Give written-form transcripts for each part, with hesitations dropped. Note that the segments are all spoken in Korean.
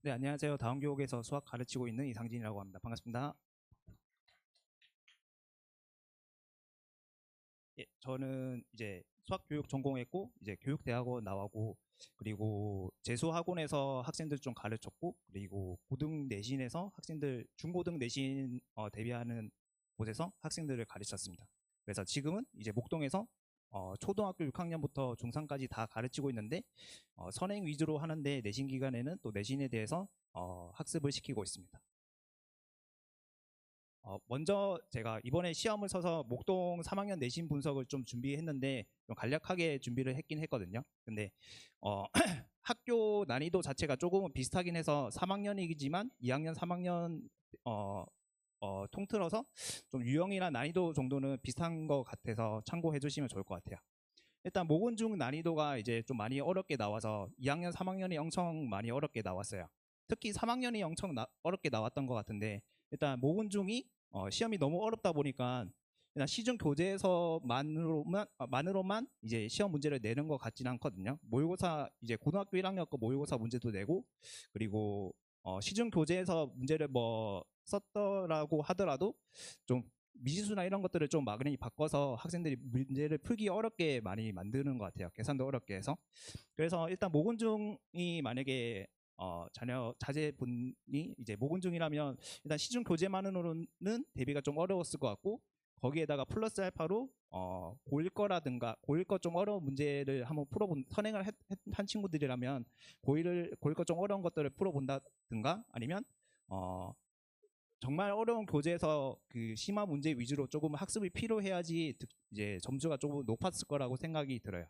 네, 안녕하세요. 다원교육에서 수학 가르치고 있는 이상진이라고 합니다. 반갑습니다. 예, 저는 이제 수학 교육 전공했고, 이제 교육대학원 나오고, 그리고 재수학원에서 학생들 좀 가르쳤고, 그리고 고등 내신에서 학생들, 중고등 내신 대비하는 곳에서 학생들을 가르쳤습니다. 그래서 지금은 이제 목동에서 초등학교 6학년부터 중3까지 다 가르치고 있는데, 선행 위주로 하는데 내신 기간에는 또 내신에 대해서 학습을 시키고 있습니다. 먼저 제가 이번에 시험을 서서 목동 3학년 내신 분석을 좀 준비했는데 좀 간략하게 준비를 했긴 했거든요. 근데 학교 난이도 자체가 조금은 비슷하긴 해서 3학년이지만 2학년, 3학년 통틀어서 좀 유형이나 난이도 정도는 비슷한 것 같아서 참고해 주시면 좋을 것 같아요. 일단 모근중 난이도가 이제 좀 많이 어렵게 나와서 2학년, 3학년이 엄청 많이 어렵게 나왔어요. 특히 3학년이 엄청 어렵게 나왔던 것 같은데 일단 모근중이 시험이 너무 어렵다 보니까 그냥 시중 교재에서만으로만 이제 시험 문제를 내는 것 같지는 않거든요. 모의고사 이제 고등학교 1학년 거 모의고사 문제도 내고 그리고 시중 교재에서 문제를 뭐 썼더라고 하더라도 좀 미지수나 이런 것들을 좀 막연히 바꿔서 학생들이 문제를 풀기 어렵게 많이 만드는 것 같아요. 계산도 어렵게 해서. 그래서 일단 모근중이 만약에 자제분이 이제 모근중이라면 일단 시중 교재만으로는 대비가 좀 어려웠을 것 같고 거기에다가 플러스 알파로 고일 거라든가 고일 거 좀 어려운 문제를 한번 풀어본 선행을 한 친구들이라면 고일 거 좀 어려운 것들을 풀어본다든가 아니면 정말 어려운 교재에서 그 심화 문제 위주로 조금 학습이 필요해야지 이제 점수가 조금 높았을 거라고 생각이 들어요.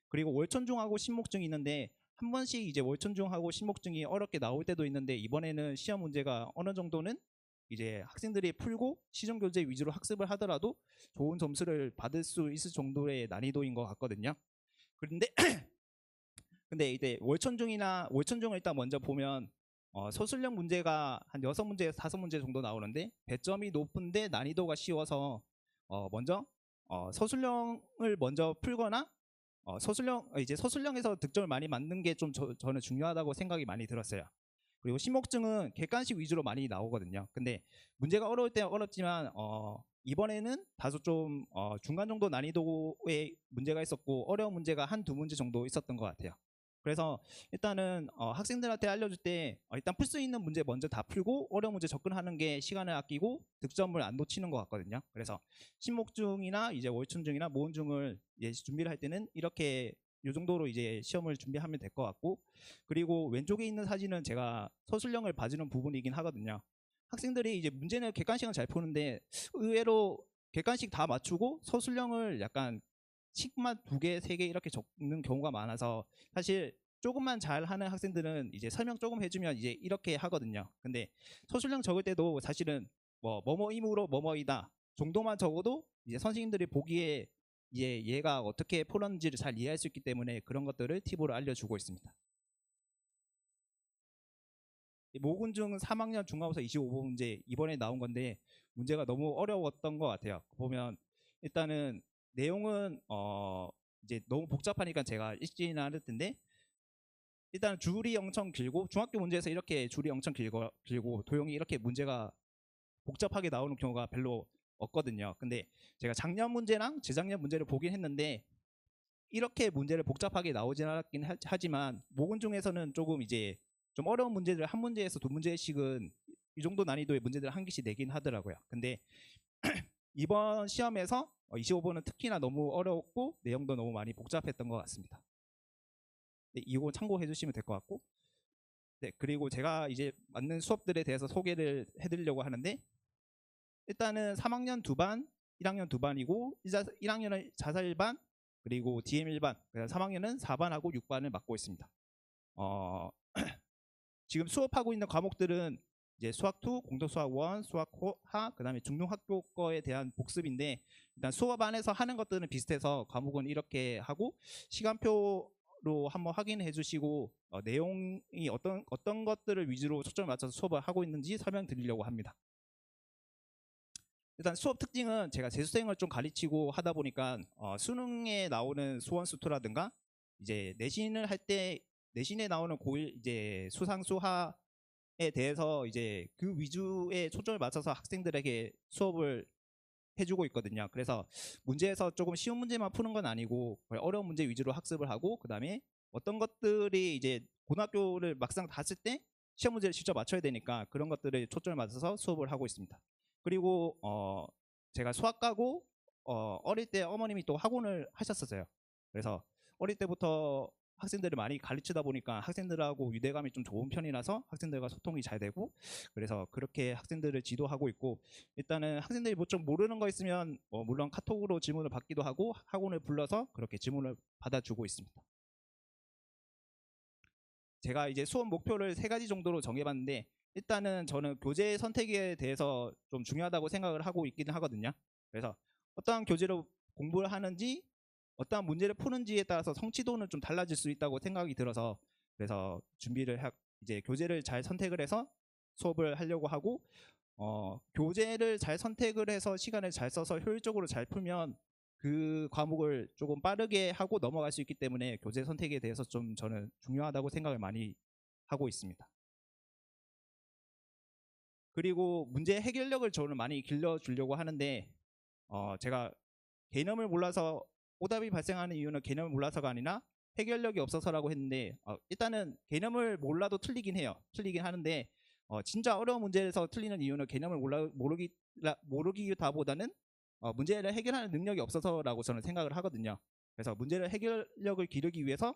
그리고 월천중하고 신목중이 있는데 한 번씩 이제 월천중하고 신목중이 어렵게 나올 때도 있는데 이번에는 시험 문제가 어느 정도는 이제 학생들이 풀고 시중 교재 위주로 학습을 하더라도 좋은 점수를 받을 수 있을 정도의 난이도인 것 같거든요. 그런데 근데 이제 월천중을 일단 먼저 보면 서술형 문제가 한 6문제에서 5문제 정도 나오는데 배점이 높은데 난이도가 쉬워서 먼저 서술형을 먼저 풀거나 이제 서술형에서 득점을 많이 맞는 게 좀 저는 중요하다고 생각이 많이 들었어요. 그리고 신목증은 객관식 위주로 많이 나오거든요. 근데 문제가 어려울 때 어렵지만 이번에는 다소 좀 중간 정도 난이도의 문제가 있었고 어려운 문제가 한두 문제 정도 있었던 것 같아요. 그래서 일단은 학생들한테 알려줄 때 일단 풀 수 있는 문제 먼저 다 풀고 어려운 문제 접근하는 게 시간을 아끼고 득점을 안 놓치는 것 같거든요. 그래서 신목중이나 이제 월춘중이나 모은중을 준비를 할 때는 이렇게 이 정도로 이제 시험을 준비하면 될 것 같고 그리고 왼쪽에 있는 사진은 제가 서술형을 봐주는 부분이긴 하거든요. 학생들이 이제 문제는 객관식은 잘 푸는데 의외로 객관식 다 맞추고 서술형을 약간 식만 2개, 3개 이렇게 적는 경우가 많아서 사실 조금만 잘하는 학생들은 이제 설명 조금 해주면 이제 이렇게 하거든요. 근데 서술형 적을 때도 사실은 뭐 뭐뭐이므로 뭐뭐이다 정도만 적어도 이제 선생님들이 보기에 얘가 어떻게 풀었는지를 잘 이해할 수 있기 때문에 그런 것들을 팁으로 알려주고 있습니다. 모군중 3학년 중간고사 25번 문제 이번에 나온 건데 문제가 너무 어려웠던 것 같아요. 보면 일단은 내용은 이제 너무 복잡하니까 제가 읽지는 않을 텐데 일단 줄이 엄청 길고 중학교 문제에서 이렇게 줄이 엄청 길고 도형이 이렇게 문제가 복잡하게 나오는 경우가 별로 없거든요. 근데 제가 작년 문제랑 재작년 문제를 보긴 했는데 이렇게 문제를 복잡하게 나오진 않았긴 하지만 모근중에서는 조금 이제 좀 어려운 문제들 한 문제에서 2문제씩은 이 정도 난이도의 문제들 한 개씩 내긴 하더라고요. 근데 이번 시험에서 25번은 특히나 너무 어려웠고 내용도 너무 많이 복잡했던 것 같습니다. 네, 이거 참고해 주시면 될 것 같고 네, 그리고 제가 이제 맞는 수업들에 대해서 소개를 해드리려고 하는데 일단은 3학년 2반, 1학년 2반이고 1학년은 자사 1반 그리고 DM 1반 3학년은 4반하고 6반을 맡고 있습니다. 지금 수업하고 있는 과목들은 이제 수학 2, 공통 수학 1, 수학 하, 그다음에 중등학교 거에 대한 복습인데 일단 수업 안에서 하는 것들은 비슷해서 과목은 이렇게 하고 시간표로 한번 확인해 주시고 내용이 어떤 것들을 위주로 초점을 맞춰서 수업을 하고 있는지 설명드리려고 합니다. 일단 수업 특징은 제가 재수생을 좀 가르치고 하다 보니까 수능에 나오는 수원수투라든가 이제 내신을 할 때 내신에 나오는 고1 이제 수상 수하에 대해서 이제 그 위주에 초점을 맞춰서 학생들에게 수업을 해주고 있거든요. 그래서 문제에서 조금 쉬운 문제만 푸는 건 아니고 거의 어려운 문제 위주로 학습을 하고, 그다음에 어떤 것들이 이제 고등학교를 막상 갔을 때 시험 문제를 직접 맞춰야 되니까 그런 것들을 초점을 맞춰서 수업을 하고 있습니다. 그리고 제가 수학과고 어릴 때 어머님이 또 학원을 하셨었어요. 그래서 어릴 때부터 학생들을 많이 가르치다 보니까 학생들하고 유대감이 좀 좋은 편이라서 학생들과 소통이 잘 되고, 그래서 그렇게 학생들을 지도하고 있고, 일단은 학생들이 뭐 좀 모르는 거 있으면 물론 카톡으로 질문을 받기도 하고 학원을 불러서 그렇게 질문을 받아주고 있습니다. 제가 이제 수업 목표를 3가지 정도로 정해봤는데, 일단은 저는 교재 선택에 대해서 좀 중요하다고 생각을 하고 있기는 하거든요. 그래서 어떠한 교재로 공부를 하는지, 어떠한 문제를 푸는지에 따라서 성취도는 좀 달라질 수 있다고 생각이 들어서, 그래서 이제 교재를 잘 선택을 해서 수업을 하려고 하고, 교재를 잘 선택을 해서 시간을 잘 써서 효율적으로 잘 풀면 그 과목을 조금 빠르게 하고 넘어갈 수 있기 때문에 교재 선택에 대해서 좀 저는 중요하다고 생각을 많이 하고 있습니다. 그리고 문제 해결력을 저는 많이 길러주려고 하는데, 제가 개념을 몰라서 오답이 발생하는 이유는 개념을 몰라서가 아니라 해결력이 없어서라고 했는데, 일단은 개념을 몰라도 틀리긴 해요. 틀리긴 하는데 진짜 어려운 문제에서 틀리는 이유는 개념을 모르기보다는 문제를 해결하는 능력이 없어서라고 저는 생각을 하거든요. 그래서 문제를 해결력을 기르기 위해서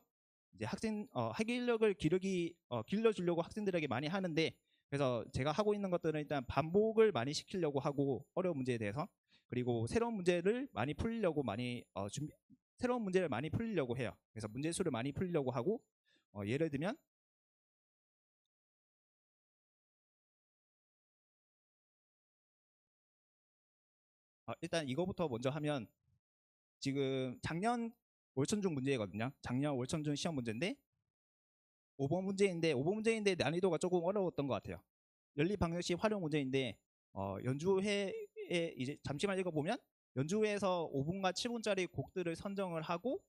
이제 해결력을 길러주려고 학생들에게 많이 하는데, 그래서 제가 하고 있는 것들은 일단 반복을 많이 시키려고 하고, 어려운 문제에 대해서, 그리고 새로운 문제를 많이 풀려고 새로운 문제를 많이 풀려고 해요. 그래서 문제 수를 많이 풀려고 하고, 예를 들면 일단 이거부터 먼저 하면, 지금 작년 월천중 문제거든요. 작년 월천중 시험 문제인데 5번 문제인데 난이도가 조금 어려웠던 것 같아요. 연립방정식 활용 문제인데 연주회에 이제 잠시만 읽어보면, 연주회에서 5분과 7분짜리 곡들을 선정을 하고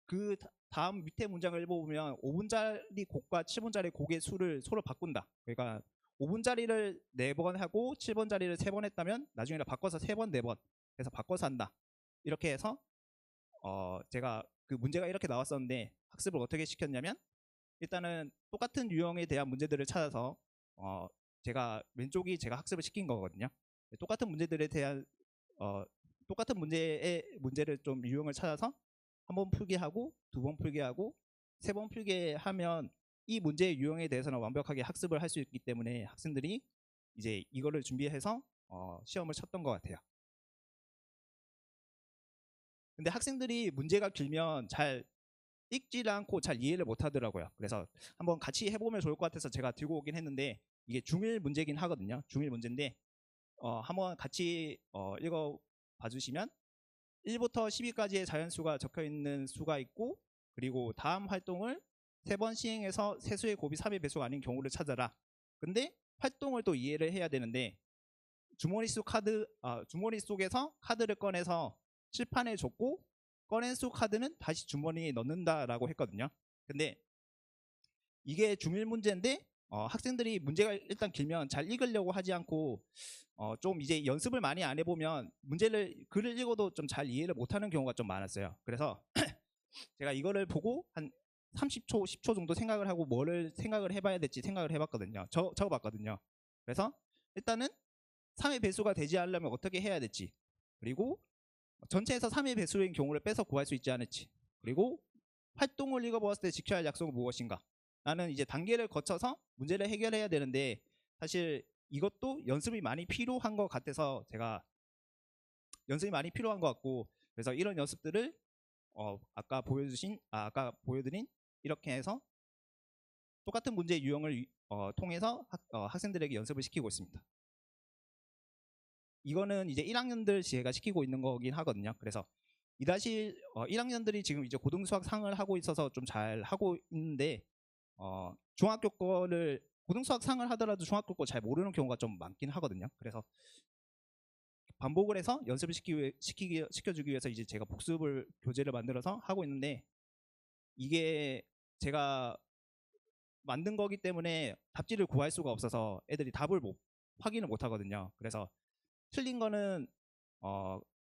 그 다음 밑에 문장을 읽어보면 5분짜리 곡과 7분짜리 곡의 수를 서로 바꾼다. 그러니까 5분짜리를 4번 하고 7번짜리를 3번 했다면 나중에 바꿔서 3번, 4번 해서 바꿔서 한다. 이렇게 해서 제가 그 문제가 이렇게 나왔었는데 학습을 어떻게 시켰냐면, 일단은 똑같은 유형에 대한 문제들을 찾아서 왼쪽이 제가 학습을 시킨 거거든요. 똑같은 문제들에 대한 똑같은 문제를 좀 유형을 찾아서 한 번 풀게 하고, 2번 풀게 하고, 3번 풀게 하면 이 문제의 유형에 대해서는 완벽하게 학습을 할 수 있기 때문에 학생들이 이제 이거를 준비해서 시험을 쳤던 것 같아요. 근데 학생들이 문제가 길면 잘 읽지를 않고 잘 이해를 못 하더라고요. 그래서 한번 같이 해보면 좋을 것 같아서 제가 들고 오긴 했는데, 이게 중1 문제긴 하거든요. 중1 문제인데 한번 같이 읽어 봐주시면 1부터 10위까지의 자연수가 적혀 있는 수가 있고, 그리고 다음 활동을 3번 시행해서 세수의 곱이 3의 배수가 아닌 경우를 찾아라. 근데 활동을 또 이해를 해야 되는데, 주머니 속에서 카드를 꺼내서 칠판에 줬고 꺼낸 수 카드는 다시 주머니에 넣는다라고 했거든요. 근데 이게 중1 문제인데 학생들이 문제가 일단 길면 잘 읽으려고 하지 않고 좀 이제 연습을 많이 안 해보면 글을 읽어도 좀 잘 이해를 못하는 경우가 좀 많았어요. 그래서 제가 이거를 보고 한 30초, 10초 정도 생각을 하고 뭐를 생각을 해봐야 될지 생각을 해봤거든요. 적어봤거든요. 그래서 일단은 3의 배수가 되지 않으려면 어떻게 해야 될지, 그리고 전체에서 3의 배수인 경우를 빼서 구할 수 있지 않을지, 그리고 활동을 읽어보았을 때 지켜야 할 약속은 무엇인가. 나는 이제 단계를 거쳐서 문제를 해결해야 되는데, 사실 이것도 연습이 많이 필요한 것 같아서 제가 연습이 많이 필요한 것 같고, 그래서 이런 연습들을 아까 보여드린 이렇게 해서 똑같은 문제 유형을 통해서 학생들에게 연습을 시키고 있습니다. 이거는 이제 1학년들 제가 시키고 있는 거긴 하거든요. 그래서 1학년들이 지금 이제 고등수학 상을 하고 있어서 좀 잘 하고 있는데, 중학교 거를 고등수학 상을 하더라도 중학교 거 잘 모르는 경우가 좀 많긴 하거든요. 그래서 반복을 해서 연습을 시켜주기 위해서 이제 제가 교재를 만들어서 하고 있는데, 이게 제가 만든 거기 때문에 답지를 구할 수가 없어서 애들이 답을 확인을 못 하거든요. 그래서 틀린 거는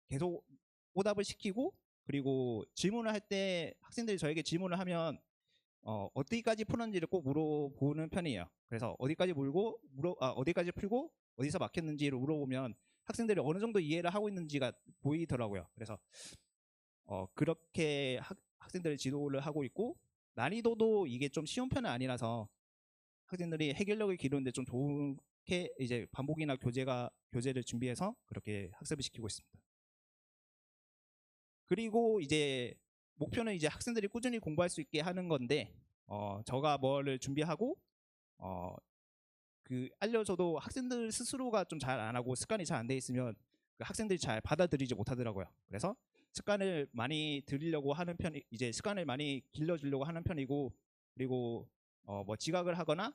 계속 오답을 시키고, 그리고 질문을 할 때 학생들이 저에게 질문을 하면 어디까지 풀었는지를 꼭 물어보는 편이에요. 그래서 어디까지 풀고 어디서 막혔는지를 물어보면 학생들이 어느 정도 이해를 하고 있는지가 보이더라고요. 그래서 그렇게 학생들을 지도를 하고 있고, 난이도도 이게 좀 쉬운 편은 아니라서 학생들이 해결력을 기르는데 좀 좋게 이제 반복이나 교재를 준비해서 그렇게 학습을 시키고 있습니다. 그리고 이제 목표는 이제 학생들이 꾸준히 공부할 수 있게 하는 건데, 저가 뭐를 준비하고 알려줘도 학생들 스스로가 좀 잘 안 하고 습관이 잘 안 돼 있으면 그 학생들이 잘 받아들이지 못하더라고요. 그래서 습관을 많이 들이려고 하는 편이, 이제 습관을 많이 길러주려고 하는 편이고, 그리고 뭐 지각을 하거나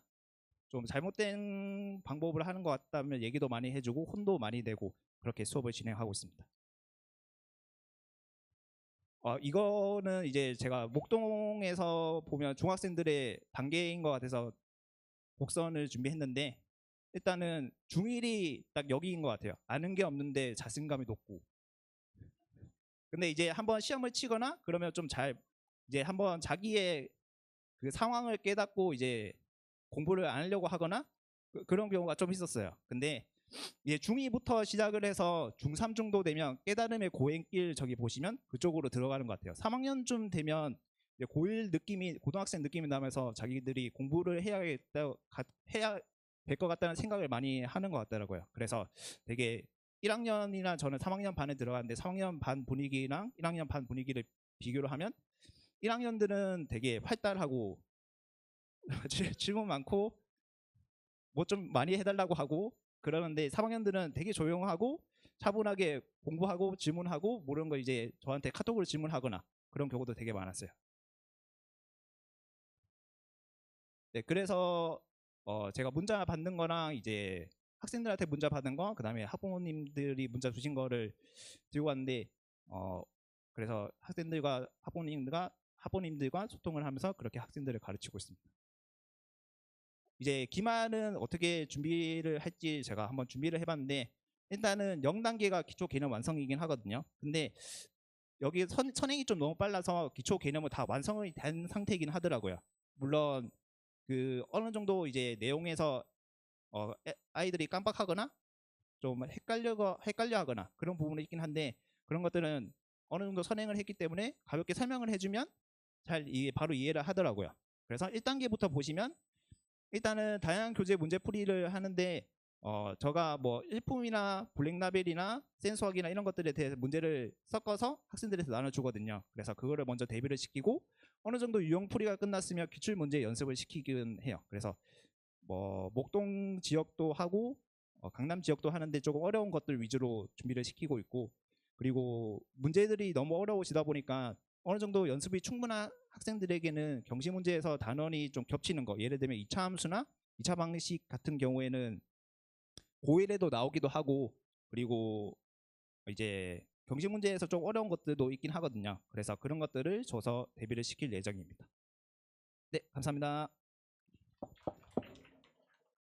좀 잘못된 방법을 하는 것 같다면 얘기도 많이 해주고 혼도 많이 내고 그렇게 수업을 진행하고 있습니다. 이거는 이제 제가 목동에서 보면 중학생들의 단계인 것 같아서 곡선을 준비했는데, 일단은 중1이 딱 여기인 것 같아요. 아는 게 없는데 자신감이 높고. 근데 이제 한번 시험을 치거나 그러면 좀 이제 한번 자기의 그 상황을 깨닫고 이제 공부를 안 하려고 하거나 그런 경우가 좀 있었어요. 근데 이제 중2부터 시작을 해서 중3 정도 되면 깨달음의 고행길, 저기 보시면 그쪽으로 들어가는 것 같아요. 3학년쯤 되면 이제 고등학생 느낌이 나면서 자기들이 공부를 해야 될 것 같다는 생각을 많이 하는 것 같더라고요. 그래서 되게 1학년이나 저는 3학년 반에 들어갔는데 3학년 반 분위기랑 1학년 반 분위기를 비교를 하면 1학년들은 되게 활달하고 질문 많고 뭐 좀 많이 해달라고 하고 그러는데, 3학년들은 되게 조용하고 차분하게 공부하고 질문하고 모르는 거 이제 저한테 카톡으로 질문하거나 그런 경우도 되게 많았어요. 네, 그래서 제가 문자 받는 거랑 이제 학생들한테 문자 받은 거, 그다음에 학부모님들이 문자 주신 거를 들고 왔는데, 그래서 학생들과 학부모님들과 소통을 하면서 그렇게 학생들을 가르치고 있습니다. 이제 기말은 어떻게 준비를 할지 제가 한번 준비를 해봤는데, 일단은 0단계가 기초 개념 완성이긴 하거든요. 근데 여기 선행이 좀 너무 빨라서 기초 개념은 다 완성이 된 상태이긴 하더라고요. 물론 그 어느 정도 이제 내용에서 아이들이 깜빡하거나 좀 헷갈려 하거나 그런 부분이 있긴 한데, 그런 것들은 어느 정도 선행을 했기 때문에 가볍게 설명을 해주면 바로 이해를 하더라고요. 그래서 1단계부터 보시면 일단은 다양한 교재 문제풀이를 하는데, 제가 뭐 일품이나 블랙라벨이나 센수학이나 이런 것들에 대해서 문제를 섞어서 학생들한테 나눠주거든요. 그래서 그거를 먼저 대비를 시키고 어느 정도 유형풀이가 끝났으면 기출문제 연습을 시키긴 해요. 그래서 뭐 목동 지역도 하고 강남 지역도 하는데 조금 어려운 것들 위주로 준비를 시키고 있고, 그리고 문제들이 너무 어려우시다 보니까 어느 정도 연습이 충분한 학생들에게는 경시 문제에서 단원이 좀 겹치는 거, 예를 들면 2차 함수나 2차 방식 같은 경우에는 고일에도 나오기도 하고, 그리고 이제 경시 문제에서 좀 어려운 것들도 있긴 하거든요. 그래서 그런 것들을 줘서 대비를 시킬 예정입니다. 네, 감사합니다.